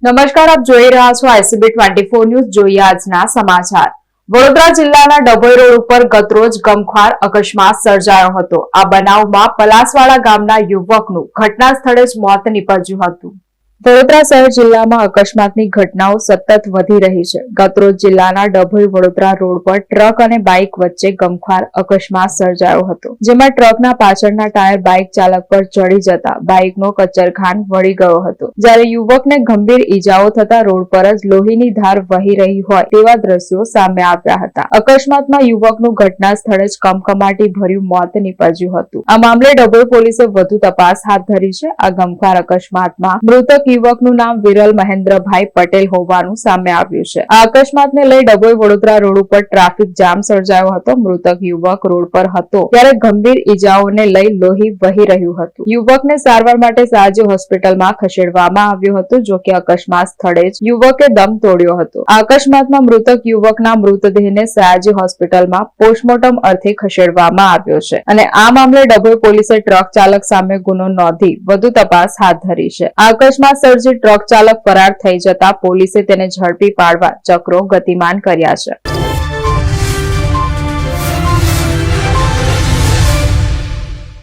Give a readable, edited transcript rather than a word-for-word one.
નમસ્કાર, આપ જોઈ રહ્યા છો ICB 24 ન્યૂઝ. જોઈએ આજના સમાચાર. વડોદરા જિલ્લાના ડભોઈ રોડ ઉપર ગતરોજ ગમખ્વાર અકસ્માત સર્જાયો હતો. આ બનાવમાં પલાસવાડા ગામના યુવકનું ઘટના સ્થળે જ મોત નીપજ્યું હતું. વડોદરા શહેર જિલ્લામાં અકસ્માતની ઘટનાઓ સતત વધી રહી છે. ગતરોજ જિલ્લાના ડભોઈ વડોદરા રોડ પર ટ્રક અને બાઇક વચ્ચે ગમખ્વાર અકસ્માત સર્જાયો હતો, જેમાં ટ્રકના પાછળના ટાયર બાઇક ચાલક પર ચડી જતા બાઇકનો કચરખાન વળી ગયો હતો, જ્યારે યુવકને ગંભીર ઈજાઓ થતા રોડ પર જ લોહીની ધાર વહી રહી હોય તેવા દ્રશ્યો સામે આવ્યા હતા. અકસ્માતમાં યુવકનું ઘટના સ્થળે જ કમકમાટી ભર્યું મોત નીપજ્યું હતું. આ મામલે ડભોઈ પોલીસે વધુ તપાસ હાથ ધરી છે. આ ગમખ્વાર અકસ્માતમાં મૃતક યુવકનું નામ વિરલ મહેન્દ્રભાઈ પટેલ હોવાનું સામે આવ્યું છે. આ અકસ્માતને લઈ ડભોઈ વડોદરા રોડ ઉપર ટ્રાફિક જામ સર્જાયો હતો. મૃતક યુવક રોડ પર હતો ત્યારે ગંભીર ઈજાઓને લઈ લોહી વહી રહ્યું હતું. યુવકને સારવાર માટે સયાજી હોસ્પિટલમાં ખસેડવામાં આવ્યો હતો, જો કે અકસ્માત સ્થળે જ યુવકે દમ તોડ્યો હતો. આ અકસ્માતમાં મૃતક યુવકના મૃતદેહને સયાજી હોસ્પિટલમાં પોસ્ટમોર્ટમ અર્થે ખસેડવામાં આવ્યો છે અને આ મામલે ડભોઈ પોલીસે ટ્રક ચાલક સામે ગુનો નોંધી વધુ તપાસ હાથ ધરી છે. આ અકસ્માત સર્જી ટ્રક ચાલક ફરાર થઈ જતા પોલીસે તેને ઝડપી પાડવા ચક્રો ગતિમાન કર્યા છે.